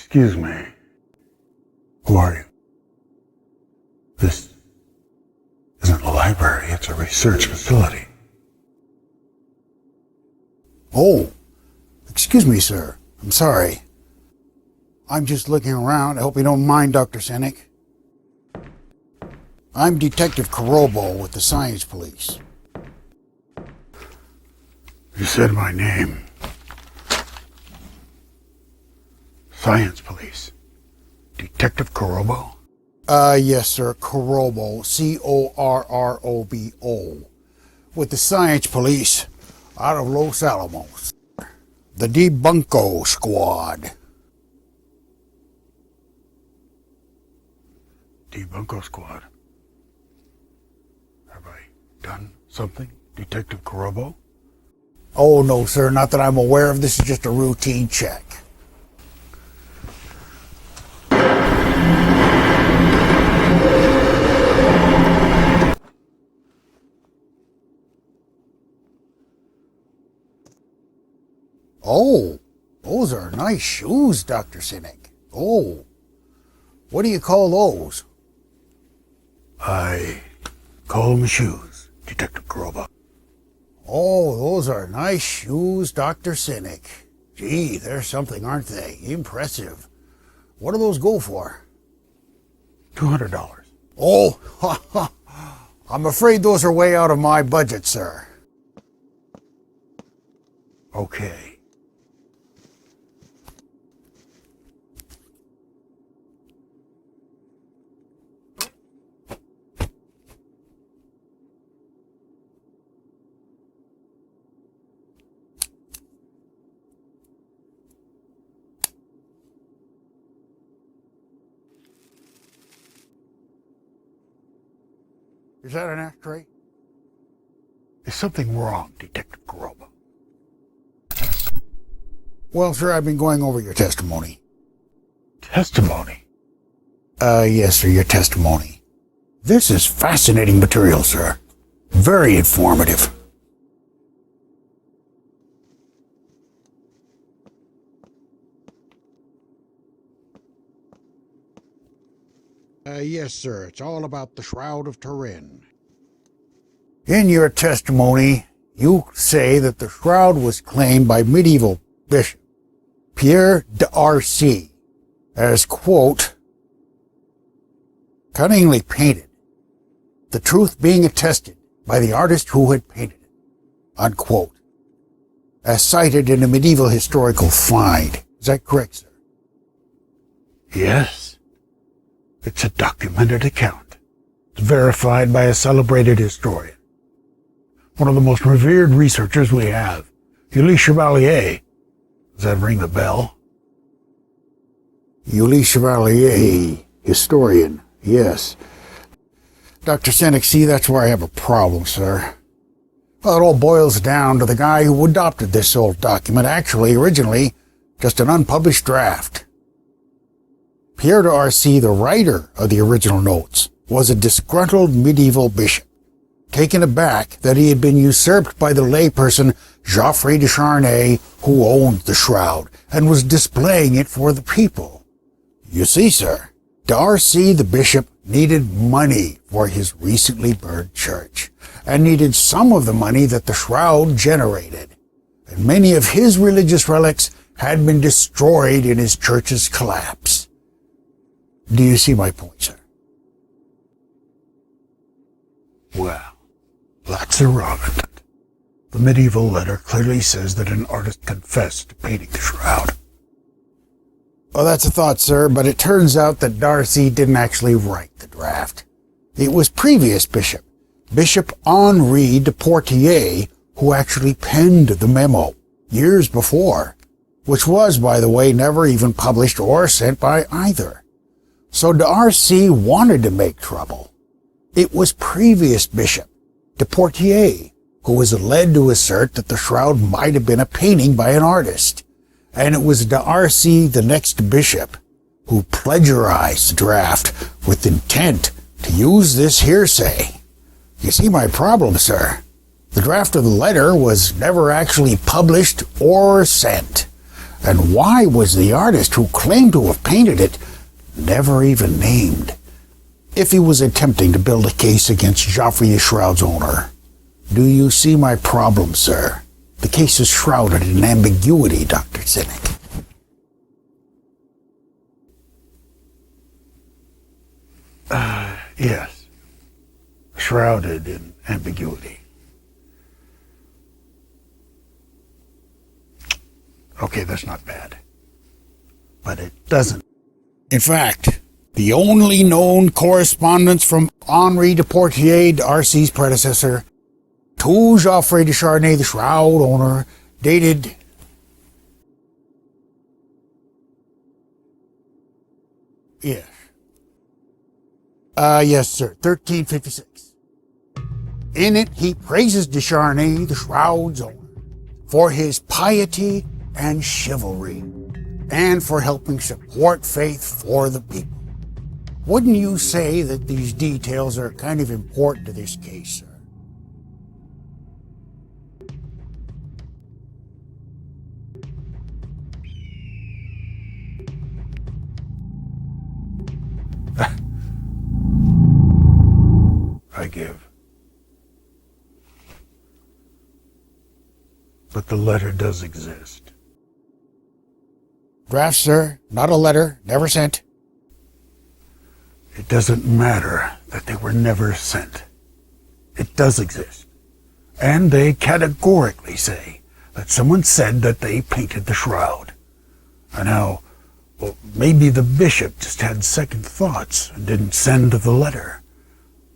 Excuse me. Who are you? This isn't a library, it's a research facility. Oh, excuse me, sir. I'm sorry. I'm just looking around. I hope you don't mind, Dr. Sinek. I'm Detective Kurobo with the Science Police. You said my name. Science Police. Detective Kurobo? Yes, sir. Kurobo. Corrobo. With the Science Police out of Los Alamos. The Debunko Squad. Debunko Squad. Have I done something, Detective Kurobo? Oh, no, sir. Not that I'm aware of. This is just a routine check. Oh, those are nice shoes, Dr. Sinek. Oh, what do you call those? I call them shoes, Detective Kurobo. Oh, those are nice shoes, Dr. Sinek. Gee, they're something, aren't they? Impressive. What do those go for? $200. Oh, I'm afraid those are way out of my budget, sir. Okay. Is that an ashtray? Is something wrong, Detective Kurobo? Well, sir, I've been going over your testimony. Testimony? Yes, sir, your testimony. This is fascinating material, sir. Very informative. Yes, sir, it's all about the Shroud of Turin. In your testimony, you say that the shroud was claimed by medieval bishop Pierre d'Arcy as, quote, cunningly painted, the truth being attested by the artist who had painted it, unquote, as cited in a medieval historical find. Is that correct, sir? Yes. It's a documented account. It's verified by a celebrated historian. One of the most revered researchers we have, Ulysse Chevalier. Does that ring the bell? Ulysse Chevalier, historian, yes. Dr. Sinek, see, that's where I have a problem, sir. Well, it all boils down to the guy who adopted this old document, actually, originally, just an unpublished draft. Pierre d'Arcy, the writer of the original notes, was a disgruntled medieval bishop, taken aback that he had been usurped by the layperson Geoffrey de Charnay, who owned the shroud, and was displaying it for the people. You see, sir, d'Arcy the bishop needed money for his recently burned church, and needed some of the money that the shroud generated, and many of his religious relics had been destroyed in his church's collapse. Do you see my point, sir? Well, that's irrelevant. The medieval letter clearly says that an artist confessed to painting the shroud. Well, that's a thought, sir, but it turns out that d'Arcy didn't actually write the draft. It was previous bishop, Bishop Henri de Poitiers, who actually penned the memo years before, which was, by the way, never even published or sent by either. So d'Arcy wanted to make trouble. It was previous Bishop de Poitiers who was led to assert that the shroud might have been a painting by an artist, and it was d'Arcy, the next bishop, who plagiarized the draft with intent to use this hearsay. You see my problem, sir? The draft of the letter was never actually published or sent, And why was the artist who claimed to have painted it never even named? If he was attempting to build a case against Joffrey the Shroud's owner. Do you see my problem, sir? The case is shrouded in ambiguity, Dr. Cynic. Yes. Shrouded in ambiguity. Okay, that's not bad. But it doesn't. In fact, the only known correspondence from Henri de Portier, D'Arcy's predecessor, to Joffrey de Charnay, the Shroud owner, dated yes, sir, 1356. In it, he praises de Charnay, the Shroud's owner, for his piety and chivalry, and for helping support faith for the people. Wouldn't you say that these details are kind of important to this case, sir? I give. But the letter does exist. Draft, sir, not a letter, never sent. It doesn't matter that they were never sent. It does exist. And they categorically say that someone said that they painted the shroud. And now, well, maybe the bishop just had second thoughts and didn't send the letter.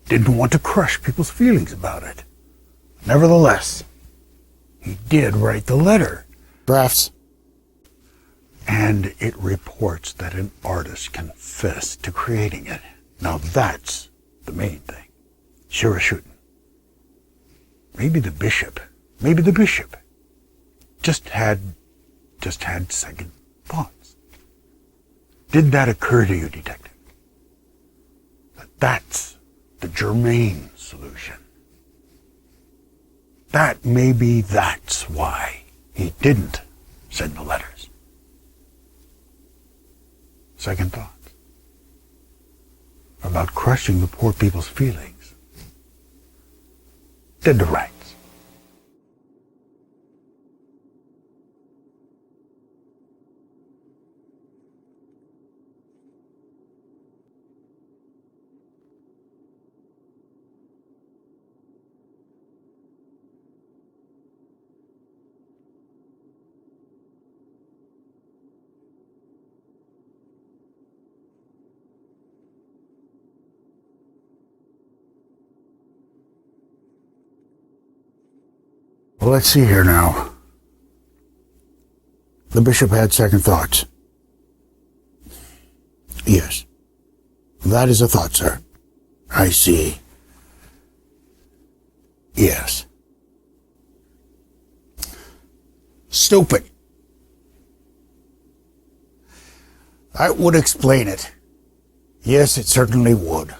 Didn't want to crush people's feelings about it. Nevertheless, he did write the letter. Drafts. And it reports that an artist confessed to creating it. Now that's the main thing. Sure as shooting. Maybe the bishop just had second thoughts. Did that occur to you, detective? That's the germane solution. Maybe that's why he didn't send the letters. Second thoughts about crushing the poor people's feelings. Did the rights. Well, let's see here now. The bishop had second thoughts. Yes. That is a thought, sir. I see. Yes. Stupid. That would explain it. Yes, it certainly would.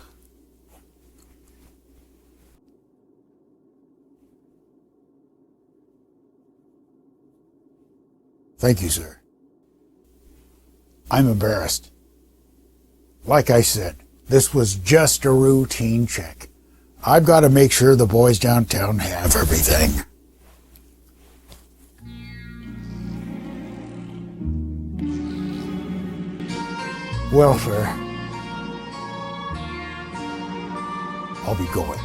Thank you, sir. I'm embarrassed. Like I said, this was just a routine check. I've got to make sure the boys downtown have everything. Well, sir, I'll be going.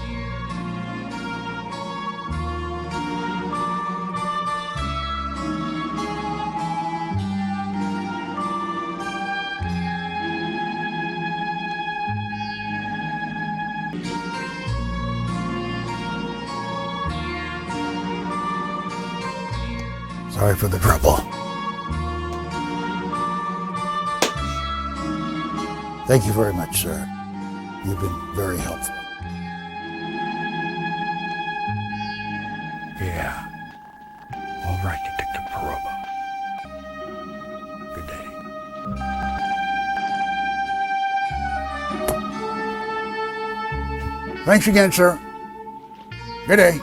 Sorry for the trouble. Thank you very much, sir. You've been very helpful. Yeah. All right, Detective Perova. Good day. Thanks again, sir. Good day.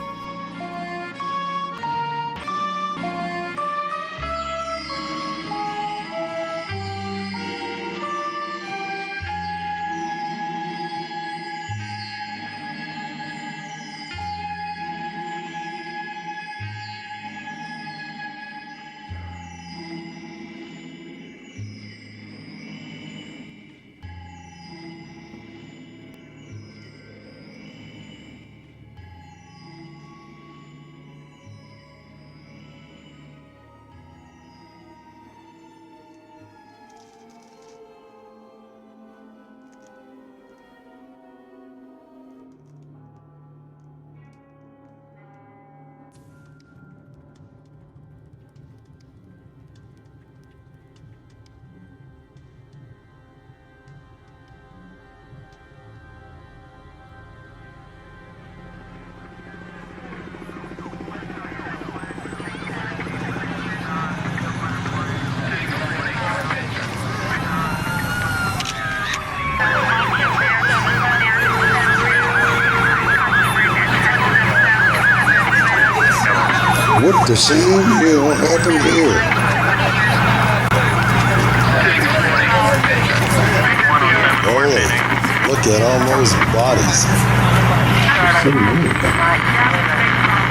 The same deal happened here. Holy, look at all those bodies.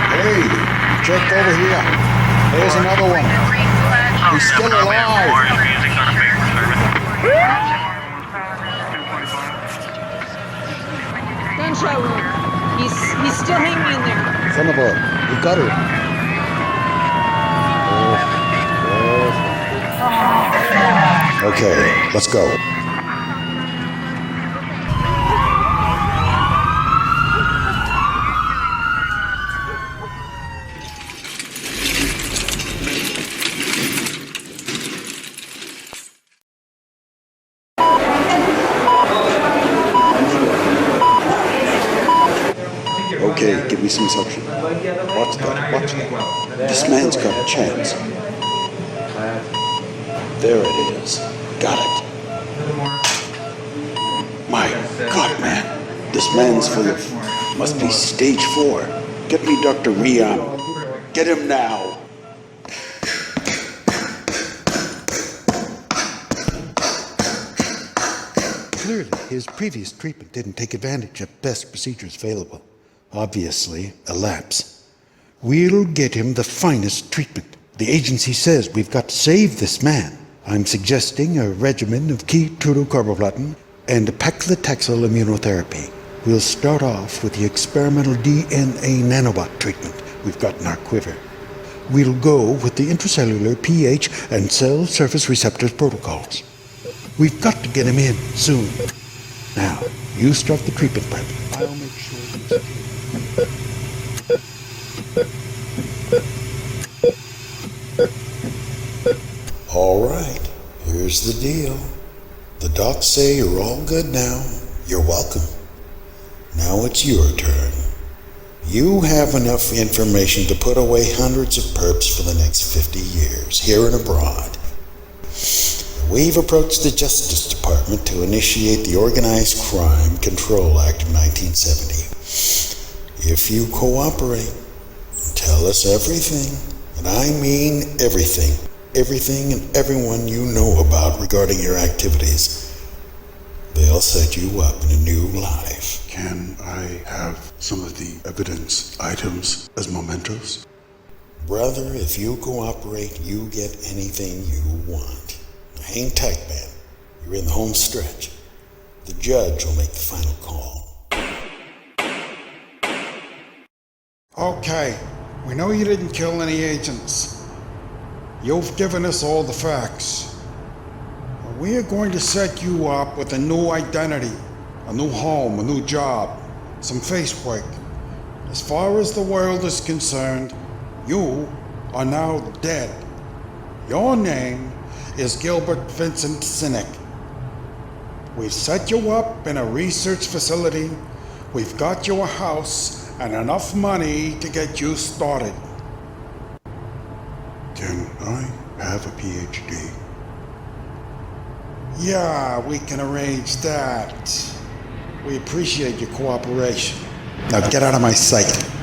Hey, check over here. There's another one. He's still alive. Gunshot wound. He's still hanging in there. Son of a, we got her. Okay, let's go. Okay, give me some suction. Watch that, watch that. This man's got a chance. There it is. Got it. My God, man. This man's full of... must be stage 4. Get me Dr. Rian. Get him now. Clearly, his previous treatment didn't take advantage of best procedures available. Obviously, a lapse. We'll get him the finest treatment. The agency says we've got to save this man. I'm suggesting a regimen of ketocarboplatin and paclitaxel immunotherapy. We'll start off with the experimental DNA nanobot treatment we've got in our quiver. We'll go with the intracellular pH and cell surface receptors protocols. We've got to get him in soon. Now, you start the treatment prep. I'll make sure All right, here's the deal. The docs say you're all good now. You're welcome. Now it's your turn. You have enough information to put away hundreds of perps for the next 50 years, here and abroad. We've approached the Justice Department to initiate the Organized Crime Control Act of 1970. If you cooperate, tell us everything, and I mean everything. Everything and everyone you know about regarding your activities. They'll set you up in a new life. Can I have some of the evidence items as mementos? Brother, if you cooperate, you get anything you want. Now hang tight, man. You're in the home stretch. The judge will make the final call. Okay, we know you didn't kill any agents. You've given us all the facts. We are going to set you up with a new identity, a new home, a new job, some face work. As far as the world is concerned, you are now dead. Your name is Gilbert Vincent Sinek. We've set you up in a research facility. We've got you a house and enough money to get you started. Can I have a PhD? Yeah, we can arrange that. We appreciate your cooperation. Now get out of my sight.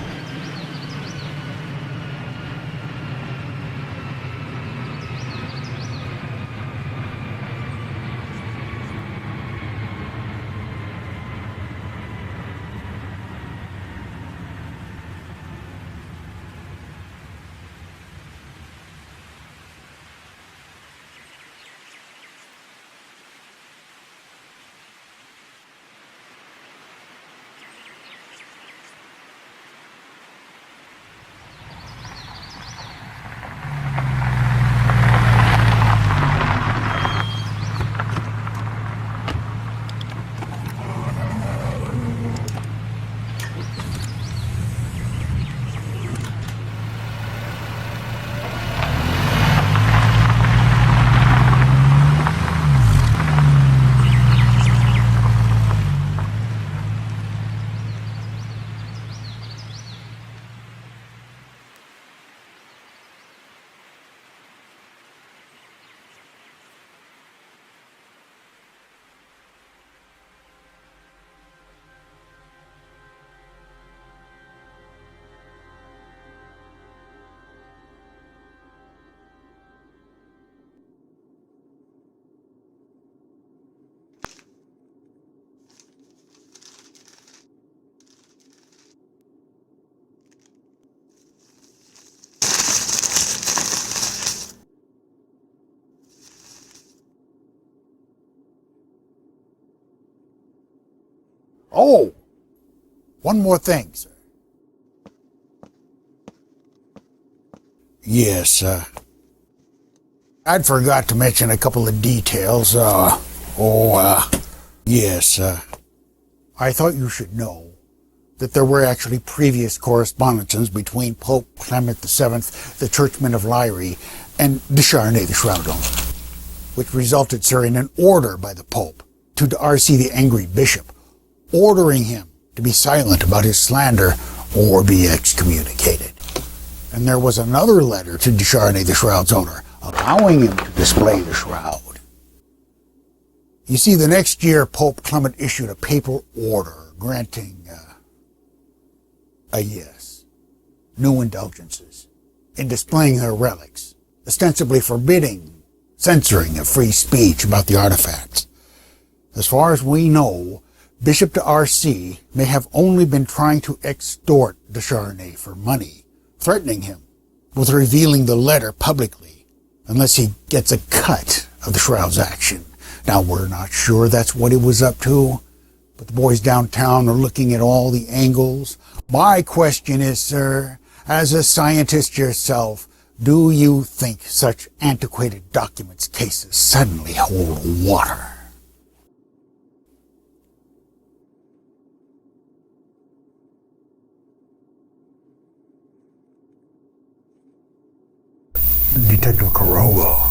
Oh, one more thing, sir. Yes, I'd forgot to mention a couple of details. Yes, I thought you should know that there were actually previous correspondences between Pope Clement VII, the Churchman of Lyre, and Descharnay, the shroud owner, which resulted, sir, in an order by the Pope to D'Arcy, the angry bishop, ordering him to be silent about his slander or be excommunicated. And there was another letter to Descharnay, the shroud's owner, allowing him to display the shroud. You see, the next year, Pope Clement issued a papal order granting, new indulgences in displaying their relics, ostensibly forbidding censoring of free speech about the artifacts. As far as we know, Bishop D'Arcy may have only been trying to extort Descharnay for money, threatening him with revealing the letter publicly unless he gets a cut of the shroud's action. Now, we're not sure that's what he was up to, but the boys downtown are looking at all the angles. My question is, sir, as a scientist yourself, do you think such antiquated documents cases suddenly hold water? Detective Corobo,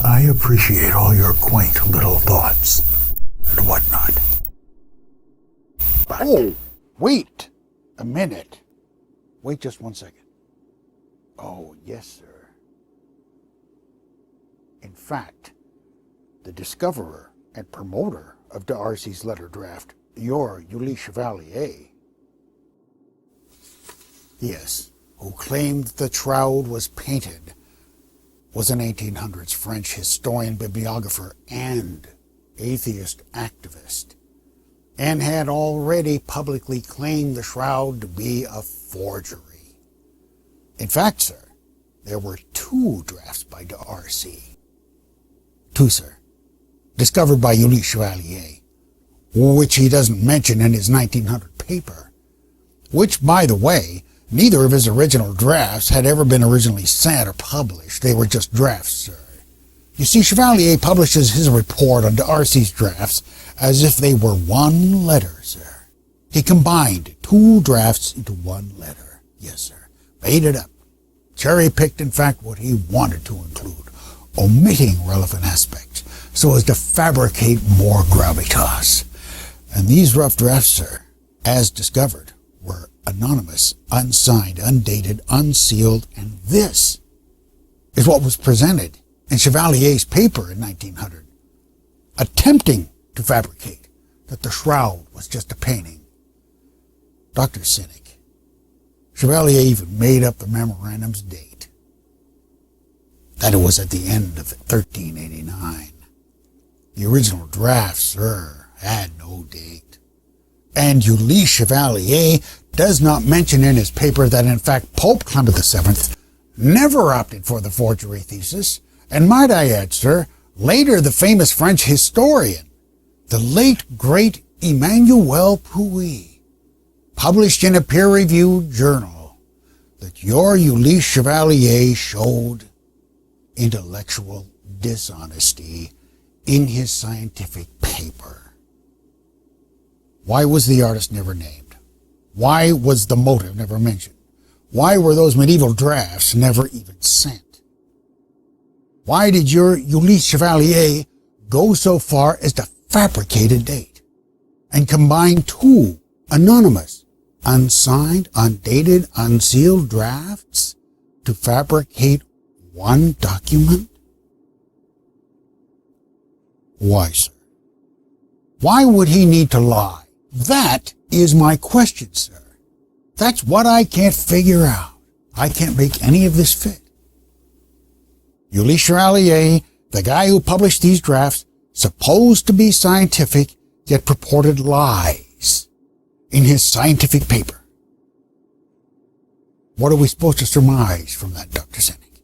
I appreciate all your quaint little thoughts and whatnot. Oh, wait a minute. Wait just 1 second. Oh, yes, sir. In fact, the discoverer and promoter of D'Arcy's letter draft, your Ulysse Chevalier, yes, who claimed the shroud was painted, was an 1800s French historian, bibliographer, and atheist activist, and had already publicly claimed the shroud to be a forgery. In fact, sir, there were 2 drafts by D'Arcy. 2, sir, discovered by Ulysse Chevalier, which he doesn't mention in his 1900 paper, which, by the way, neither of his original drafts had ever been originally sent or published. They were just drafts, sir. You see, Chevalier publishes his report on D'Arcy's drafts as if they were one letter, sir. He combined 2 drafts into one letter. Yes, sir. Made it up. Cherry-picked, in fact, what he wanted to include, omitting relevant aspects so as to fabricate more gravitas. And these rough drafts, sir, as discovered, were anonymous, unsigned, undated, unsealed, and this is what was presented in Chevalier's paper in 1900, attempting to fabricate that the shroud was just a painting. Dr. Cynic, Chevalier even made up the memorandum's date, that it was at the end of 1389. The original draft, sir, had no date. And Ulysse Chevalier does not mention in his paper that, in fact, Pope Clement VII never opted for the forgery thesis, and might I add, sir, later the famous French historian, the late, great Emmanuel Puy, published in a peer-reviewed journal that your Ulysse Chevalier showed intellectual dishonesty in his scientific paper. Why was the artist never named? Why was the motive never mentioned? Why were those medieval drafts never even sent? Why did your Ulysse Chevalier go so far as to fabricate a date and combine 2 anonymous, unsigned, undated, unsealed drafts to fabricate one document? Why, sir? Why would he need to lie? That is my question, sir. That's what I can't figure out. I can't make any of this fit. Ulysse Chevalier, the guy who published these drafts, supposed to be scientific, yet purported lies in his scientific paper. What are we supposed to surmise from that, Dr. Cynic?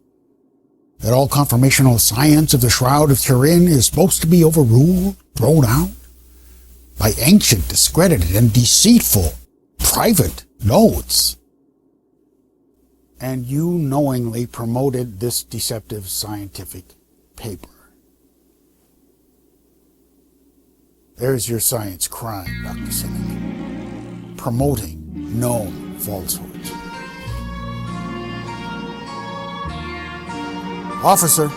That all confirmational science of the Shroud of Turin is supposed to be overruled, thrown out? by ancient, discredited, and deceitful private notes. And you knowingly promoted this deceptive scientific paper. There's your science crime, Dr. Sinek. Promoting known falsehoods. Officer.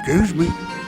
Excuse me.